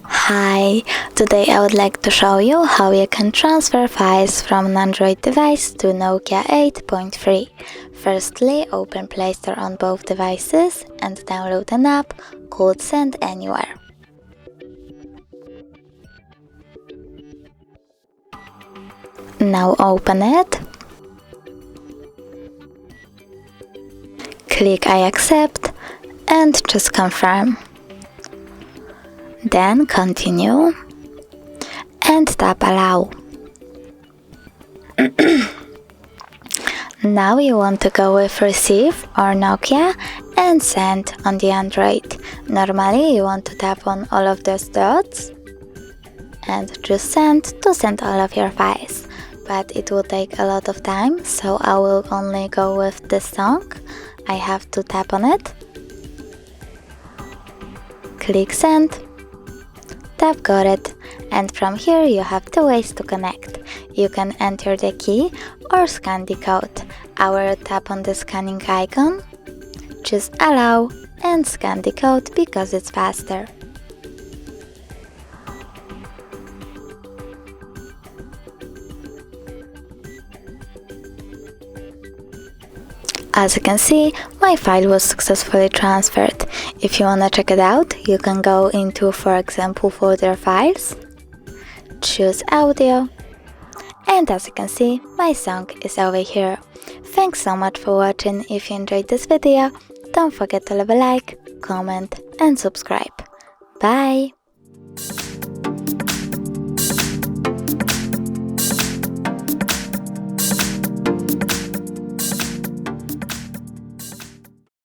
Hi, today I would like to show you how you can transfer files from an Android device to Nokia 8.3. Firstly, open Play Store on both devices and download an app called Send Anywhere. Now open it. Click I accept and just confirm. Then continue and tap allow. Now you want to go with receive or Nokia and send on the Android. Normally you want to tap on all of those dots and just send to send all of your files. But it will take a lot of time, so I will only go with this song. I have to tap on it. Click send. Tap got it, and from here you have two ways to connect. You can enter the key or scan the code. I will tap on the scanning icon, choose allow and scan the code because it's faster. As you can see, my file was successfully transferred. If you wanna check it out, you can go into, for example, folder files, choose audio, and as you can see, my song is over here. Thanks so much for watching. If you enjoyed this video, don't forget to leave a like, comment and subscribe. Bye!